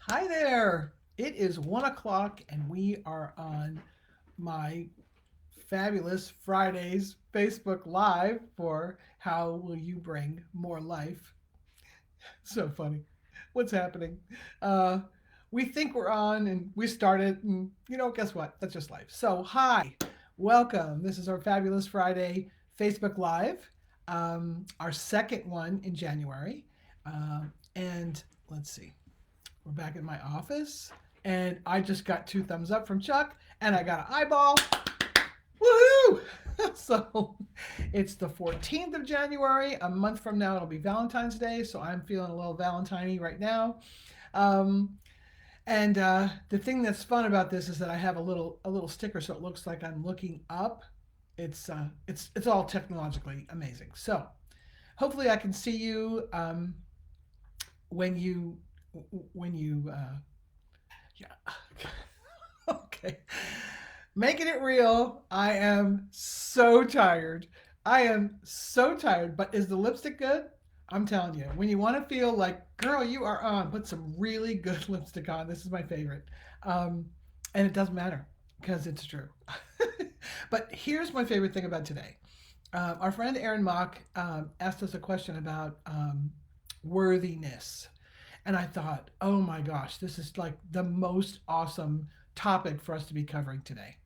Hi there. It is 1 o'clock, and we are on my fabulous Fridays Facebook Live for How Will You Bring More Life? So funny. What's happening? Uh, we think we're on, and we started, and guess what? That's just life. So, hi, welcome. This is our fabulous Friday Facebook Live, our second one in January. Uh, and let's see. We're back at my office, and I just got two thumbs up from Chuck, and I got an eyeball. Woohoo! So it's the 14th of January. A month from now, it'll be Valentine's Day, so I'm feeling a little Valentine-y right now. Um, and the thing that's fun about this is that I have a little sticker, so it looks like I'm looking up. It's all technologically amazing. So hopefully, I can see you when you when you yeah. Okay. Making it real. I am so tired. I am so tired. But is the lipstick good? I'm telling you, when you want to feel like, girl, you are on, put some really good lipstick on. This is my favorite. Um, and it doesn't matter because it's true. But here's my favorite thing about today. Our friend Aaron Mock asked us a question about worthiness. And I thought, oh my gosh, this is like the most awesome topic for us to be covering today.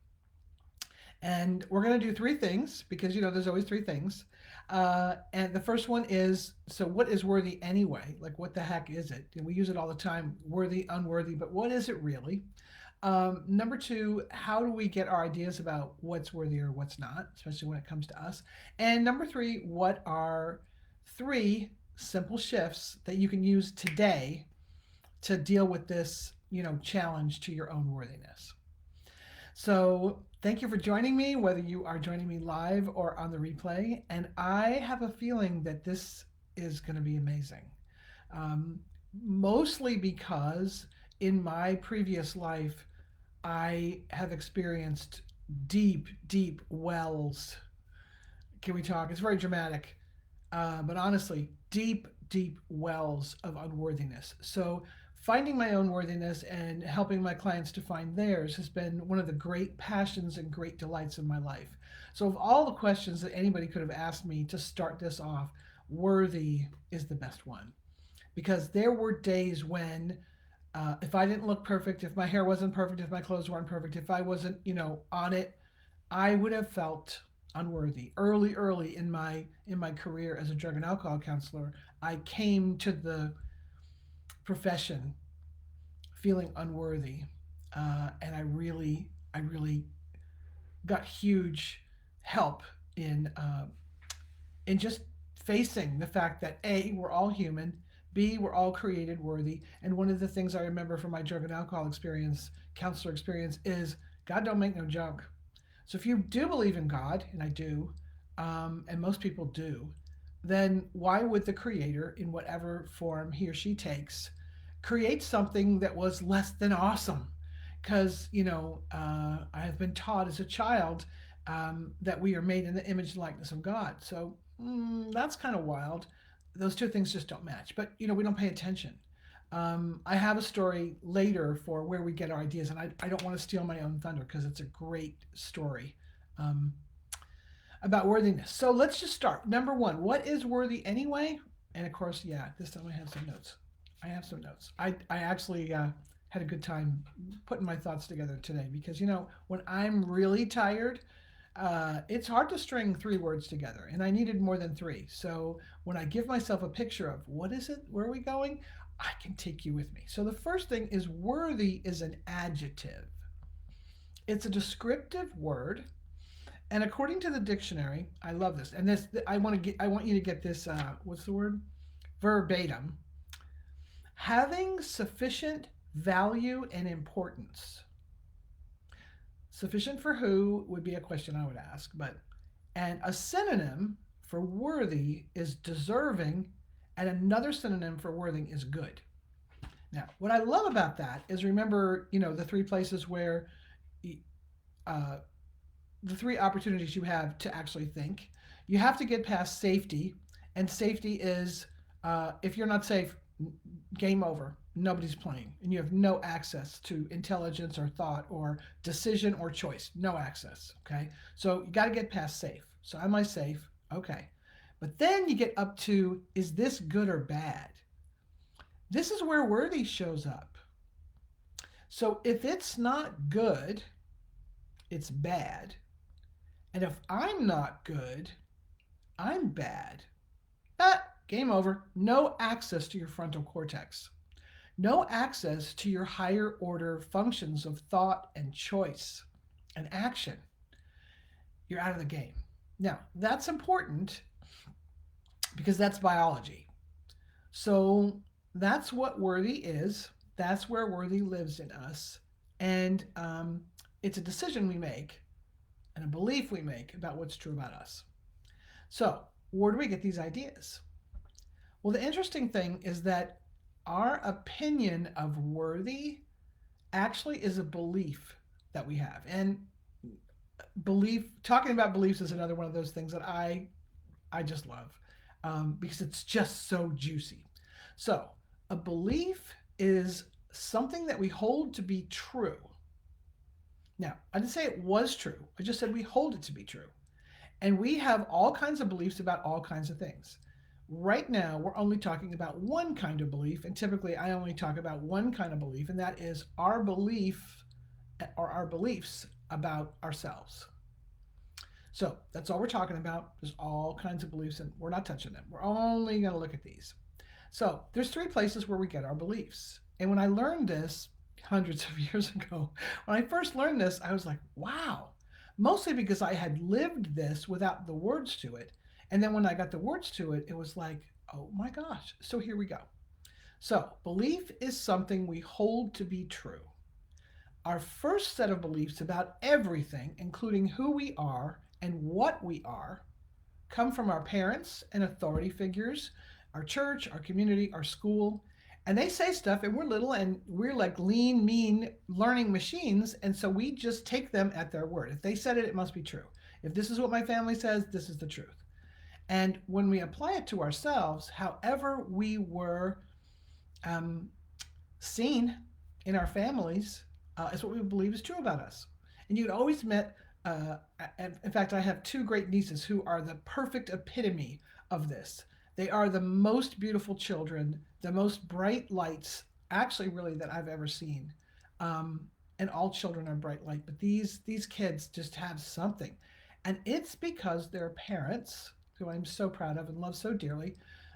And we're going to do three things because, there's always three things. And the first one is, so what is worthy anyway? Like, what the heck is it? And we use it all the time, worthy, unworthy, but what is it really? Number two, how do we get our ideas about what's worthy or what's not, especially when it comes to us? And number three, what are three simple shifts that you can use today to deal with this, challenge to your own worthiness? So, thank you for joining me, whether you are joining me live or on the replay. And I have a feeling that this is going to be amazing. Um, Mostly because in my previous life, I have experienced deep, deep wells. Can we talk? It's very dramatic, but honestly, deep, deep wells of unworthiness. So, finding my own worthiness and helping my clients to find theirs has been one of the great passions and great delights of my life. So, of all the questions that anybody could have asked me to start this off, worthy is the best one. Because there were days when, if I didn't look perfect, if my hair wasn't perfect, if my clothes weren't perfect, if I wasn't, on it, I would have felt unworthy. Early in my career as a drug and alcohol counselor, I came to the profession feeling unworthy, and I really got huge help in just facing the fact that A, we're all human, B, we're all created worthy. And one of the things I remember from my drug and alcohol experience, counselor experience, is God don't make no junk. So if you do believe in God, and I do, and most people do, then why would the creator, in whatever form he or she takes, create something that was less than awesome? Because, I have been taught as a child that we are made in the image and likeness of God. So that's kind of wild. Those two things just don't match. But, we don't pay attention. I have a story later for where we get our ideas, and I don't want to steal my own thunder because it's a great story um, about worthiness. So let's just start. Number one, what is worthy anyway? And of course, yeah, this time I have some notes. I have some notes. I actually had a good time putting my thoughts together today because, when I'm really tired, it's hard to string three words together, and I needed more than three. So when I give myself a picture of what is it, where are we going, I can take you with me. So the first thing is worthy is an adjective. It's a descriptive word, and according to the dictionary, I love this. And this I want you to get this. What's the word? Verbatim. Having sufficient value and importance. Sufficient for who would be a question I would ask, but and a synonym for worthy is deserving, and another synonym for worthy is good. Now, what I love about that is remember, the three places where, uh, the three opportunities you have to actually think. You have to get past safety, and safety is if you're not safe, game over. nobody's playing, and you have no access to intelligence or thought or decision or choice. No access. Okay. So you got to get past safe. So am I safe? Okay. But then you get up to, is this good or bad? This is where worthy shows up. So if it's not good, it's bad. And if I'm not good, I'm bad. Ah, game over. No access to your frontal cortex. No access to your higher order functions of thought and choice and action. You're out of the game. Now, that's important because that's biology. So that's what worthy is. That's where worthy lives in us. And it's a decision we make and a belief we make about what's true about us. So, where do we get these ideas? Well, the interesting thing is that our opinion of worthy actually is a belief that we have. And belief, talking about beliefs is another one of those things that I just love because it's just so juicy. So, a belief is something that we hold to be true. Now, I didn't say it was true. I just said we hold it to be true. And we have all kinds of beliefs about all kinds of things. Right now, we're only talking about one kind of belief, and typically I only talk about one kind of belief, and that is our belief or our beliefs about ourselves. So that's all we're talking about. There's all kinds of beliefs, and we're not touching them. We're only going to look at these. So there's three places where we get our beliefs. And when I learned this hundreds of years ago, when I first learned this, I was like, wow. Mostly because I had lived this without the words to it. And then when I got the words to it, it was like, oh my gosh. So here we go. So belief is something we hold to be true. Our first set of beliefs about everything, including who we are and what we are, come from our parents and authority figures, our church, our community, our school. And they say stuff, and we're little and we're like lean, mean learning machines. And so we just take them at their word. If they said it, it must be true. If this is what my family says, this is the truth. And when we apply it to ourselves, however we were um, seen in our families, is what we believe is true about us. And you'd always met, in fact, I have two great nieces who are the perfect epitome of this. They are the most beautiful children, the most bright lights, actually, really, that I've ever seen. And all children are bright light, but these kids just have something, and it's because their parents, who I'm so proud of and love so dearly,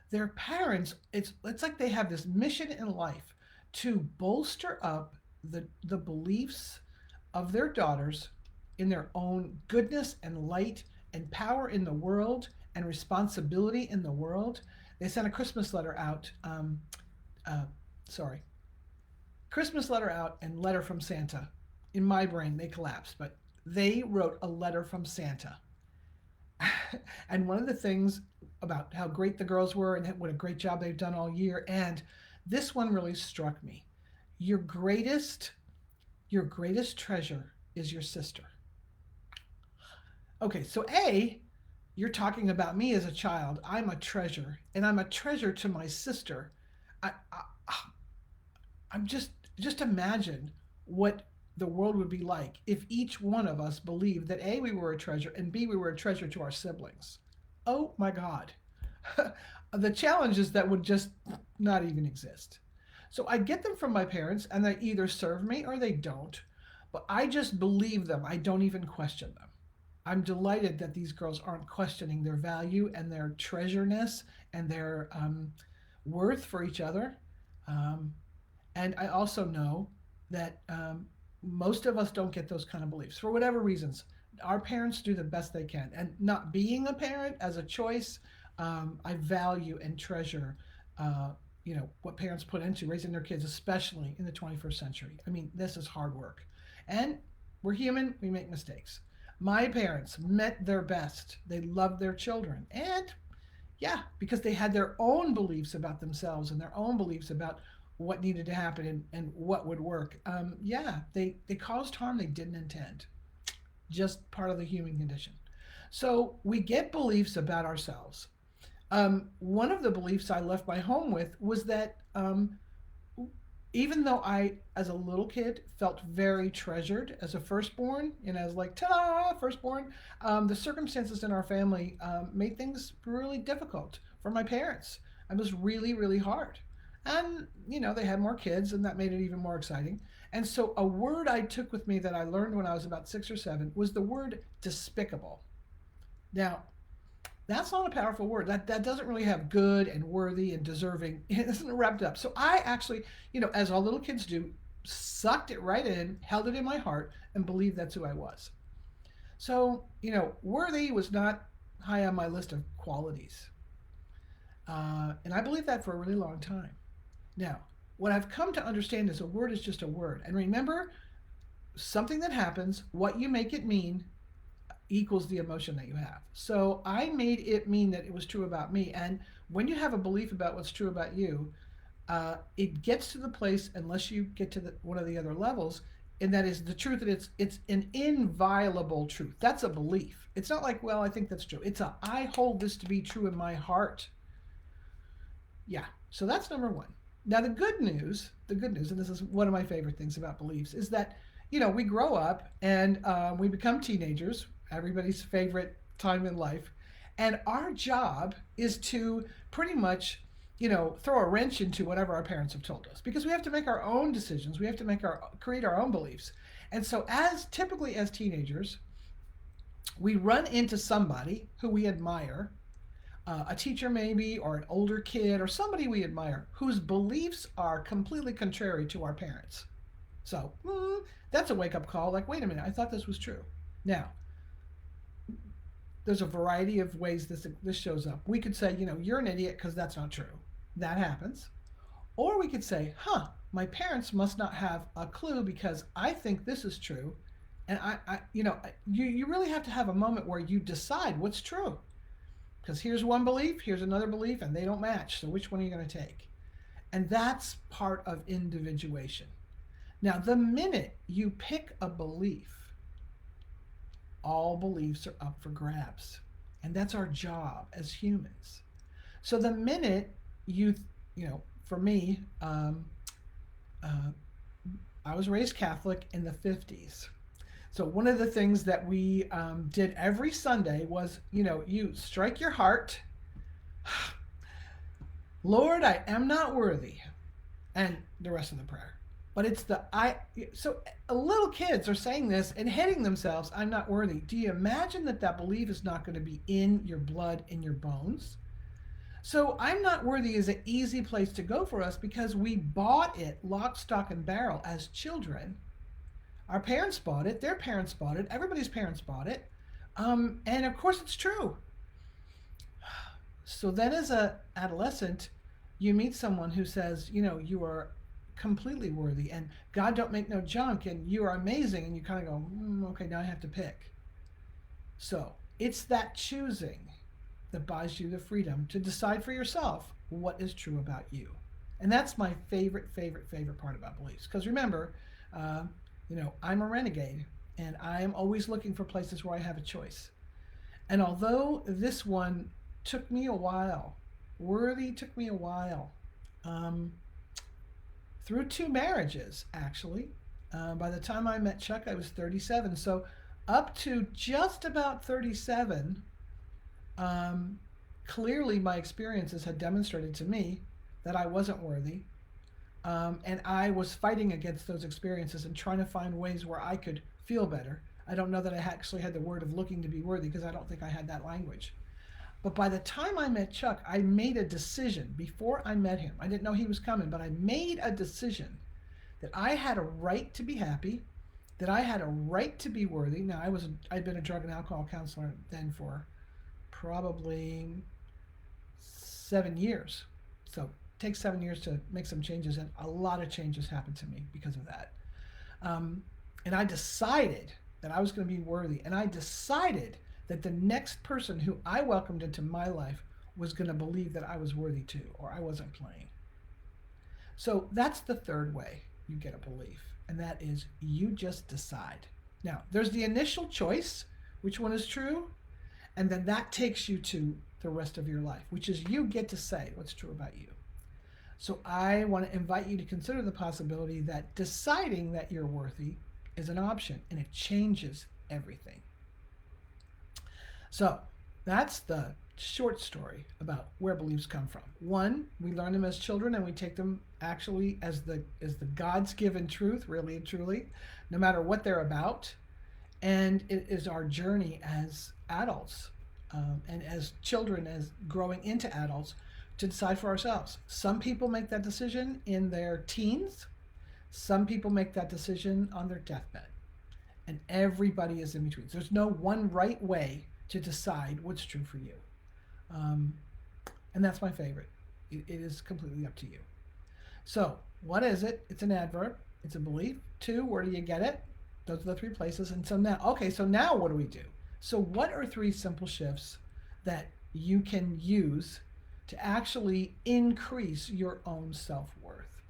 their parents, it's like they have this mission in life to bolster up the beliefs of their daughters in their own goodness and light and power in the world and responsibility in the world. They sent a Christmas letter out. Uh, sorry, Christmas letter out and letter from Santa. In my brain, they collapsed, but they wrote a letter from Santa. And one of the things about how great the girls were and what a great job they've done all year, and this one really struck me. Your greatest, your greatest treasure is your sister. Okay, so A, you're talking about me as a child. I'm a treasure, and I'm a treasure to my sister. I I'm just imagine what the world would be like if each one of us believed that A, we were a treasure, and B, we were a treasure to our siblings. Oh my God. The challenges that would just not even exist. So I get them from my parents, and they either serve me or they don't. But I just believe them. I don't even question them. I'm delighted that these girls aren't questioning their value and their treasureness and their worth for each other. Um, and I also know that most of us don't get those kind of beliefs for whatever reasons. Our parents do the best they can. And not being a parent as a choice, I value and treasure. What parents put into raising their kids, especially in the 21st century. I mean, this is hard work. And we're human, we make mistakes. My parents meant their best. They loved their children. And yeah, because they had their own beliefs about themselves and their own beliefs about what needed to happen and what would work. Yeah, they caused harm they didn't intend. Just part of the human condition. So we get beliefs about ourselves. One of the beliefs I left my home with was that even though I, as a little kid, felt very treasured as a firstborn, and as like, ta-da, firstborn, the circumstances in our family made things really difficult for my parents. It was really, really hard. And, they had more kids, and that made it even more exciting. And so, a word I took with me that I learned when I was about 6 or 7 was the word despicable. Now, that's not a powerful word. That doesn't really have good and worthy and deserving. It isn't wrapped up. So I actually, as all little kids do, sucked it right in, held it in my heart, and believed that's who I was. So, worthy was not high on my list of qualities. And I believed that for a really long time. Now, what I've come to understand is a word is just a word. And remember, something that happens, what you make it mean, equals the emotion that you have. So I made it mean that it was true about me. And when you have a belief about what's true about you, it gets to the place, unless you get to one of the other levels, and that is the truth that it's an inviolable truth. That's a belief. It's not like, well, I think that's true. It's a, I hold this to be true in my heart. Yeah. So that's number one. Now the good news, and this is one of my favorite things about beliefs, is that we grow up and we become teenagers, everybody's favorite time in life, and our job is to pretty much throw a wrench into whatever our parents have told us, because we have to make our own decisions, we have to create our own beliefs. And so, as typically as teenagers, we run into somebody who we admire, a teacher maybe, or an older kid, or somebody we admire whose beliefs are completely contrary to our parents. So that's a wake up call. Like, wait a minute, I thought this was true. Now, there's a variety of ways this shows up. We could say, you're an idiot because that's not true. That happens. Or we could say, my parents must not have a clue because I think this is true. And you really have to have a moment where you decide what's true. Because here's one belief, here's another belief, and they don't match. So which one are you going to take? And that's part of individuation. Now, the minute you pick a belief, all beliefs are up for grabs. And that's our job as humans. So the minute for me, I was raised Catholic in the 50s. So one of the things that we did every Sunday was, you strike your heart, Lord, I am not worthy, and the rest of the prayer. But it's so little kids are saying this and hitting themselves, I'm not worthy. Do you imagine that belief is not going to be in your blood, in your bones? So I'm not worthy is an easy place to go for us because we bought it lock, stock, and barrel as children. Our parents bought it, their parents bought it, everybody's parents bought it. And of course it's true. So then as an adolescent, you meet someone who says, you are completely worthy and God don't make no junk and you are amazing, and you kind of go, okay, now I have to pick. So it's that choosing that buys you the freedom to decide for yourself what is true about you. And that's my favorite part about beliefs. Because remember, I'm a renegade and I am always looking for places where I have a choice. And although this one took me a while, worthy took me a while, through 2 marriages, actually. By the time I met Chuck, I was 37. So up to just about 37, clearly my experiences had demonstrated to me that I wasn't worthy. And I was fighting against those experiences and trying to find ways where I could feel better. I don't know that I actually had the word of looking to be worthy because I don't think I had that language. But by the time I met Chuck, I made a decision before I met him. I didn't know he was coming, but I made a decision that I had a right to be happy, that I had a right to be worthy. Now, I'd been a drug and alcohol counselor then for probably 7 years. So it takes 7 years to make some changes, and a lot of changes happened to me because of that. And I decided that I was going to be worthy, and I decided that the next person who I welcomed into my life was going to believe that I was worthy too, or I wasn't playing. So that's the third way you get a belief, and that is you just decide. Now, there's the initial choice, which one is true, and then that takes you to the rest of your life, which is you get to say what's true about you. So I want to invite you to consider the possibility that deciding that you're worthy is an option and it changes everything. So that's the short story about where beliefs come from. One, we learn them as children and we take them actually as the God's given truth, really and truly, no matter what they're about. And it is our journey as adults and as children, as growing into adults, to decide for ourselves. Some people make that decision in their teens. Some people make that decision on their deathbed. And everybody is in between. There's no one right way to decide what's true for you. Um, and that's my favorite. It is completely up to you. So, what is it? It's an adverb. It's a belief. Two, where do you get it? Those are the three places. And so now, okay, so now what do we do? So, what are three simple shifts that you can use to actually increase your own self worth?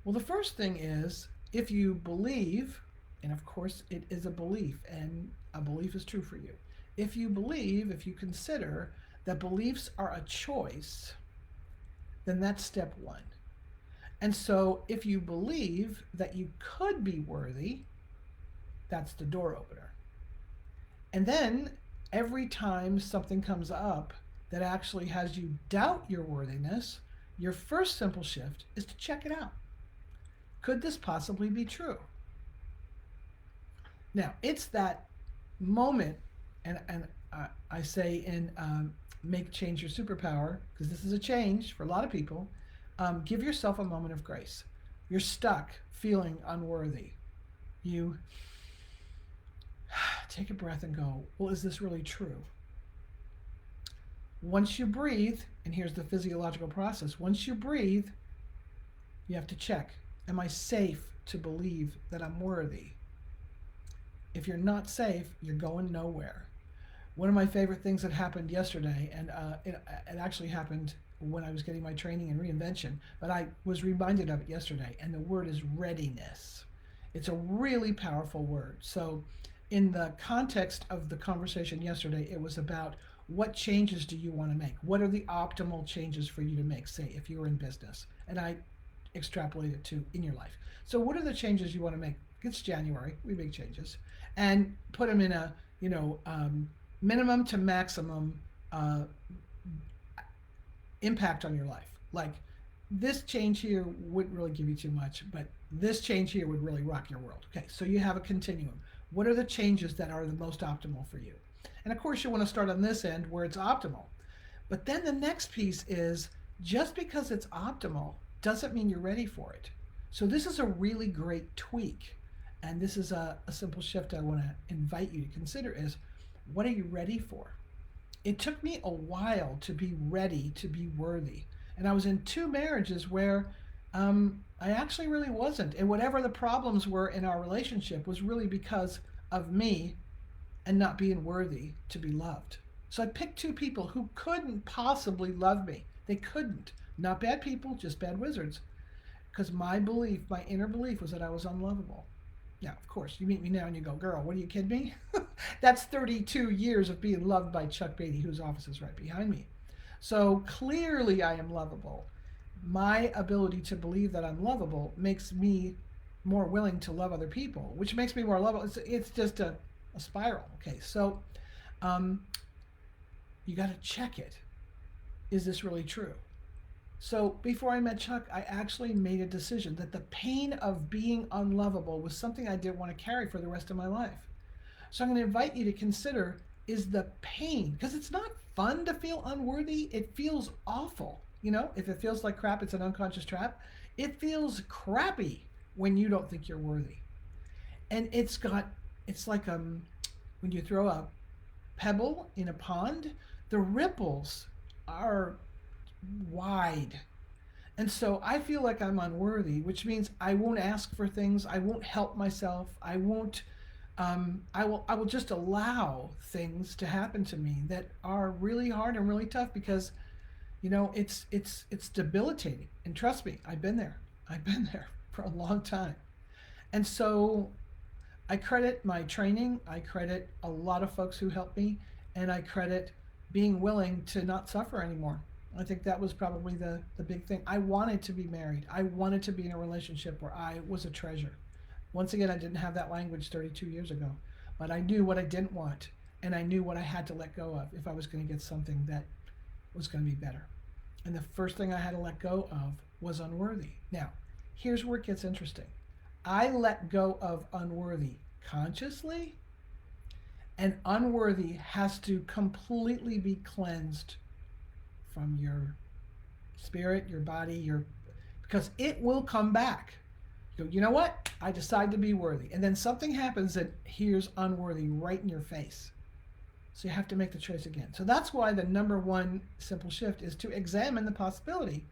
Well, the first thing is if you believe, and of course it is a belief, and a belief is true for you. If you believe, if you consider that beliefs are a choice, then that's step one. And so if you believe that you could be worthy, that's the door opener. And then every time something comes up that actually has you doubt your worthiness, your first simple shift is to check it out. Could this possibly be true? Now, it's that moment, and I say in Make Change Your Superpower, because this is a change for a lot of people, give yourself a moment of grace. You're stuck feeling unworthy. You take a breath and go, well, is this really true? Once you breathe, and here's the physiological process, once you breathe, you have to check, am I safe to believe that I'm worthy? If you're not safe, you're going nowhere. One of my favorite things that happened yesterday, and it actually happened when I was getting my training in reinvention, but I was reminded of it yesterday, and the word is readiness. It's a really powerful word. So in the context of the conversation yesterday, it was about what changes do you want to make? What are the optimal changes for you to make, say, if you're in business? And I extrapolate it to in your life. So what are the changes you want to make? It's January, we make changes. And put them in a, minimum to maximum uh, impact on your life. Like this change here wouldn't really give you too much, but this change here would really rock your world. Okay, so you have a continuum. What are the changes that are the most optimal for you? And of course, you want to start on this end where it's optimal. But then the next piece is just because it's optimal doesn't mean you're ready for it. So this is a really great tweak. And this is a simple shift I want to invite you to consider is what are you ready for? It took me a while to be ready to be worthy. And I was in two marriages where I actually really wasn't. And whatever the problems were in our relationship was really because of me and not being worthy to be loved. So I picked two people who couldn't possibly love me. They couldn't. Not bad people, just bad wizards. Because my belief, my inner belief was that I was unlovable. Now, of course, you meet me now and you go, girl, what are you kidding me? That's 32 years of being loved by Chuck Beatty, whose office is right behind me. So clearly I am lovable. My ability to believe that I'm lovable makes me more willing to love other people, which makes me more lovable. It's just a spiral. Okay, so you got to check it. Is this really true? So before I met Chuck, I actually made a decision that the pain of being unlovable was something I didn't want to carry for the rest of my life. So I'm going to invite you to consider is the pain, because it's not fun to feel unworthy. It feels awful. If it feels like crap, it's an unconscious trap. It feels crappy when you don't think you're worthy. And it's like when you throw a pebble in a pond, the ripples are wide. And so I feel like I'm unworthy, which means I won't ask for things. I won't help myself. I won't. I will just allow things to happen to me that are really hard and really tough because, it's debilitating. And trust me, I've been there. I've been there for a long time. And so I credit my training. I credit a lot of folks who helped me, and I credit being willing to not suffer anymore. I think that was probably the big thing. I wanted to be married. I wanted to be in a relationship where I was a treasure. Once again, I didn't have that language 32 years ago, but I knew what I didn't want, and I knew what I had to let go of if I was going to get something that was going to be better. And the first thing I had to let go of was unworthy. Now, here's where it gets interesting. I let go of unworthy consciously, and unworthy has to completely be cleansed from your spirit, your body, your because it will come back. You go, you know what? I decide to be worthy. And then something happens that here's unworthy right in your face. So you have to make the choice again. So that's why the number one simple shift is to examine the possibility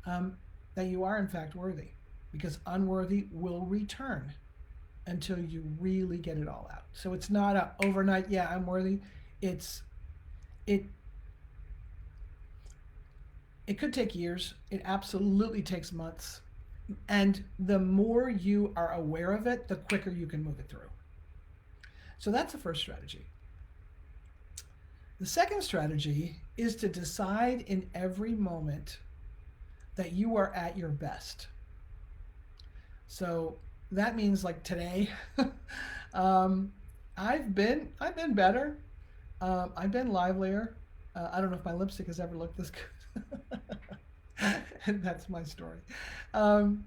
that you are in fact worthy, because unworthy will return until you really get it all out. So it's not a overnight, yeah, I'm worthy. It's it it could take years. It absolutely takes months. And the more you are aware of it, the quicker you can move it through. So that's the first strategy. The second strategy is to decide in every moment that you are at your best. So that means like today, um, I've been better. I've been livelier. I don't know if my lipstick has ever looked this good. And that's my story. Um,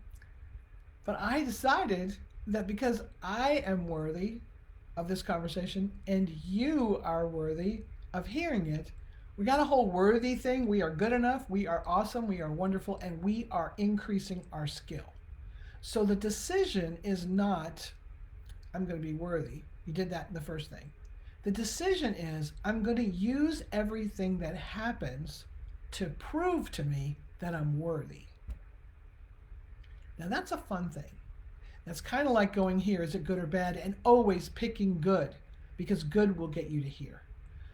but I decided that because I am worthy of this conversation and you are worthy of hearing it, we got a whole worthy thing. We are good enough. We are awesome. We are wonderful. And we are increasing our skill. So the decision is not, I'm going to be worthy. You did that in the first thing. The decision is, I'm going to use everything that happens to prove to me that I'm worthy. Now that's a fun thing. That's kind of like going here, is it good or bad, and always picking good, because good will get you to here.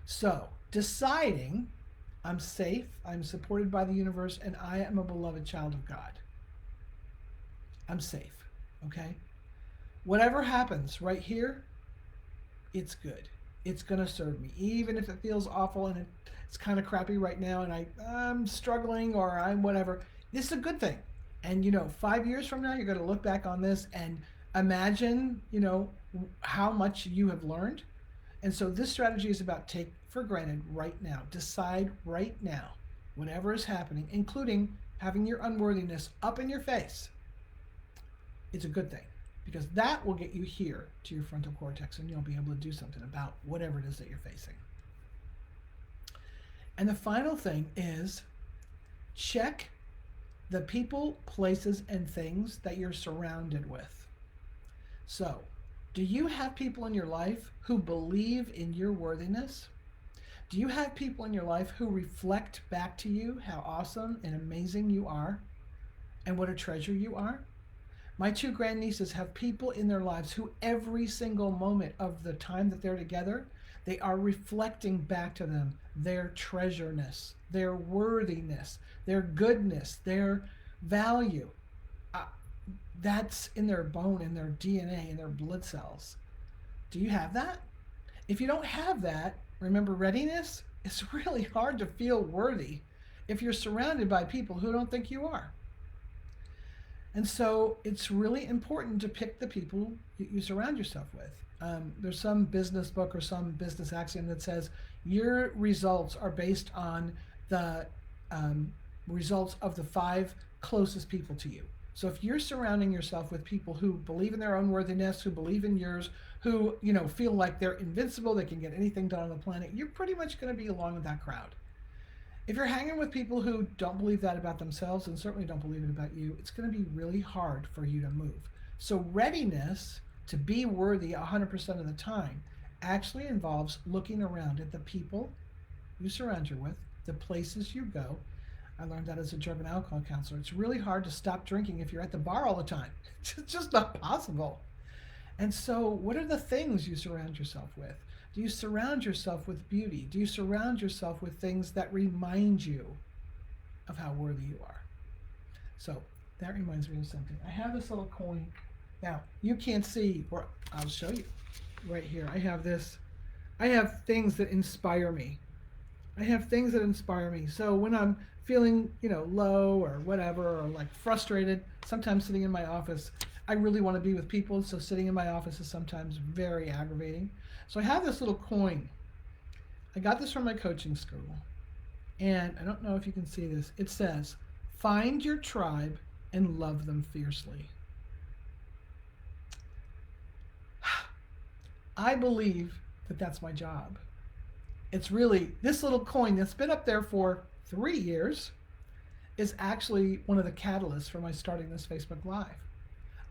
So deciding I'm safe, I'm supported by the universe, and I am a beloved child of God. I'm safe, okay? Whatever happens right here, it's good. It's going to serve me. Even if it feels awful and it's kind of crappy right now and I'm struggling or I'm whatever, this is a good thing. And, 5 years from now, you're going to look back on this and imagine, how much you have learned. And so this strategy is about take for granted right now. Decide right now, whatever is happening, including having your unworthiness up in your face. It's a good thing, because that will get you here to your frontal cortex and you'll be able to do something about whatever it is that you're facing. And the final thing is check the people, places, and things that you're surrounded with. So, do you have people in your life who believe in your worthiness? Do you have people in your life who reflect back to you how awesome and amazing you are and what a treasure you are? My two grandnieces have people in their lives who every single moment of the time that they're together, they are reflecting back to them their treasureness, their worthiness, their goodness, their value. That's in their bone, in their DNA, in their blood cells. Do you have that? If you don't have that, remember readiness? It's really hard to feel worthy if you're surrounded by people who don't think you are. And so it's really important to pick the people you surround yourself with. There's some business book or some business axiom that says your results are based on the results of the 5 closest people to you. So if you're surrounding yourself with people who believe in their own worthiness, who believe in yours, who feel like they're invincible, they can get anything done on the planet, you're pretty much going to be along with that crowd. If you're hanging with people who don't believe that about themselves and certainly don't believe it about you, it's going to be really hard for you to move. So readiness to be worthy 100% of the time actually involves looking around at the people you surround you with, the places you go. I learned that as a drug and alcohol counselor. It's really hard to stop drinking if you're at the bar all the time. It's just not possible. And so what are the things you surround yourself with? Do you surround yourself with beauty? Do you surround yourself with things that remind you of how worthy you are? So that reminds me of something. I have this little coin. Now, you can't see, or I'll show you right here. I have this. I have things that inspire me. I have things that inspire me. So when I'm feeling, low or whatever, or like frustrated, sometimes sitting in my office, I really want to be with people, so sitting in my office is sometimes very aggravating. So I have this little coin. I got this from my coaching school, and I don't know if you can see this. It says, "Find your tribe and love them fiercely." I believe that that's my job. It's really this little coin that's been up there for 3 years is actually one of the catalysts for my starting this Facebook Live.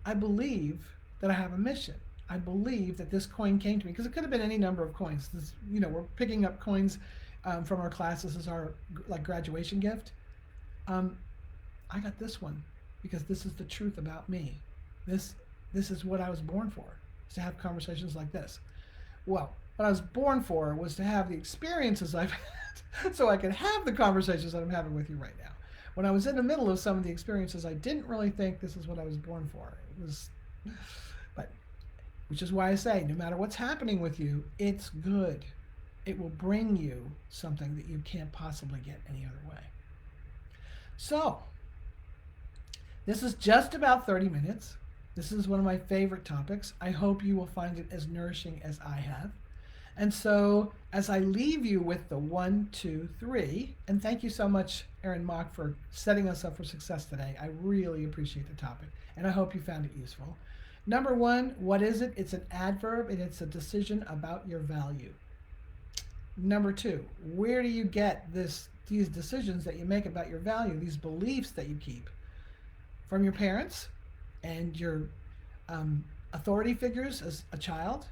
I believe that I have a mission. I believe that this coin came to me because it could have been any number of coins. We're picking up coins from our classes as our like graduation gift. Um, I got this one because this is the truth about me. This this is what I was born for, is to have conversations like this. Well, what I was born for was to have the experiences I've had so I could have the conversations that I'm having with you right now. When I was in the middle of some of the experiences, I didn't really think this is what I was born for. It was, but, which is why I say, no matter what's happening with you, it's good. It will bring you something that you can't possibly get any other way. So, this is just about 30 minutes. This is one of my favorite topics. I hope you will find it as nourishing as I have. And so, as I leave you with the 1, 2, 3, and thank you so much, Erin Mock, for setting us up for success today. I really appreciate the topic, and I hope you found it useful. Number one, what is it? It's an adverb, and it's a decision about your value. Number two, where do you get these decisions that you make about your value, these beliefs that you keep? From your parents and your authority figures as a child.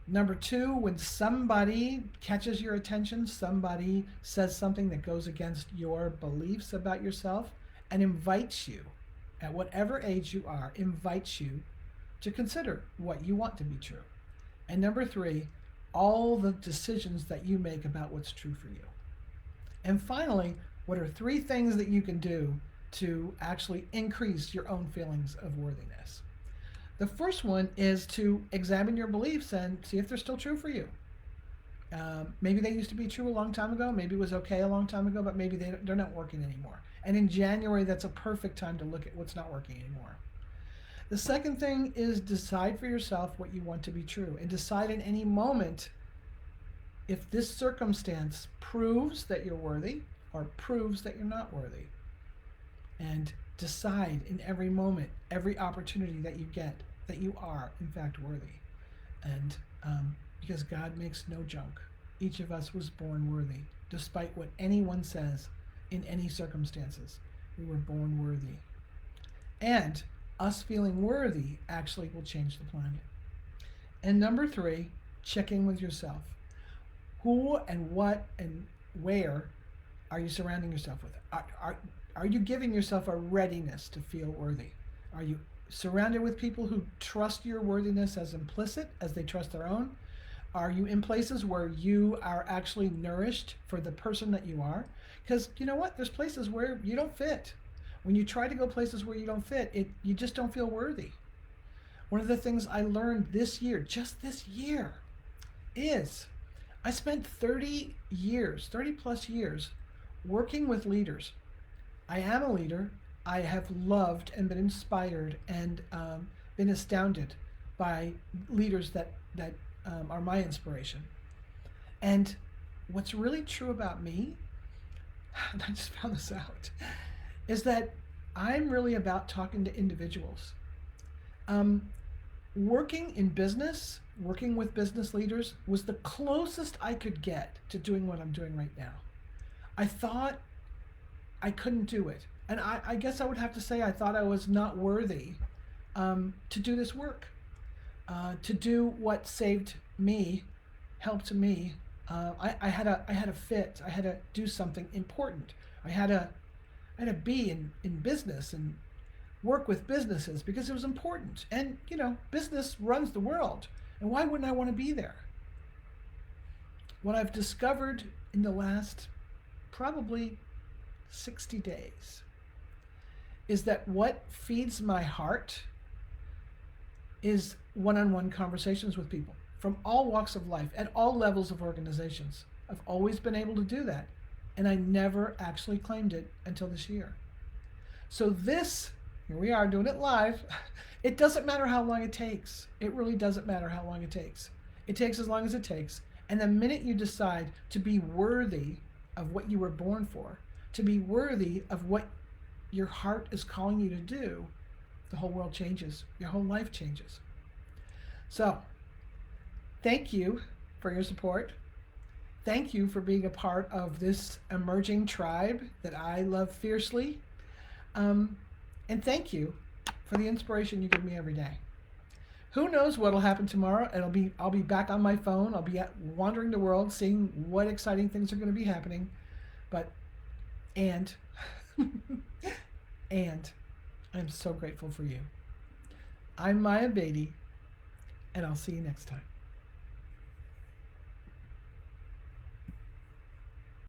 Number two, when somebody catches your attention, somebody says something that goes against your beliefs about yourself and invites you, at whatever age you are, invites you to consider what you want to be true. And number three, all the decisions that you make about what's true for you. And finally, what are 3 things that you can do to actually increase your own feelings of worthiness? The first one is to examine your beliefs and see if they're still true for you. Maybe they used to be true a long time ago. Maybe it was okay a long time ago, but maybe they're not working anymore. And in January, that's a perfect time to look at what's not working anymore. The second thing is decide for yourself what you want to be true, and decide in any moment if this circumstance proves that you're worthy or proves that you're not worthy. And decide in every moment, every opportunity that you get, that you are, in fact, worthy. And because God makes no junk, each of us was born worthy, despite what anyone says in any circumstances. We were born worthy. And us feeling worthy actually will change the planet. And number 3, check in with yourself. Who and what and where are you surrounding yourself with? Are you giving yourself a readiness to feel worthy? Are you surrounded with people who trust your worthiness as implicit as they trust their own? Are you in places where you are actually nourished for the person that you are? Because you know what? There's places where you don't fit. When you try to go places where you don't fit, you just don't feel worthy. One of the things I learned this year, just this year, is I spent 30 plus years working with leaders. I am a leader. I have loved and been inspired and been astounded by leaders that are my inspiration. And what's really true about me, and I just found this out, is that I'm really about talking to individuals. Working in business, working with business leaders was the closest I could get to doing what I'm doing right now. I thought I couldn't do it. And I guess I would have to say I thought I was not worthy to do this work, to do what saved me, helped me. I had a fit. I had to do something important. I had to be in business and work with businesses because it was important. And, business runs the world. And why wouldn't I want to be there? What I've discovered in the last probably 60 days is that what feeds my heart is one-on-one conversations with people from all walks of life at all levels of organizations. I've always been able to do that. and I never actually claimed it until this year. So this, here we are doing it live. It doesn't matter how long it takes. It really doesn't matter how long it takes. It takes as long as it takes. And the minute you decide to be worthy of what you were born for, to be worthy of what your heart is calling you to do, the whole world changes. Your whole life changes. So, thank you for your support. Thank you for being a part of this emerging tribe that I love fiercely. Um, and thank you for the inspiration you give me every day. Who knows what'll happen tomorrow? I'll be back on my phone. I'll be wandering the world, seeing what exciting things are going to be happening. But and and I'm so grateful for you. I'm Maya Beatty, and I'll see you next time.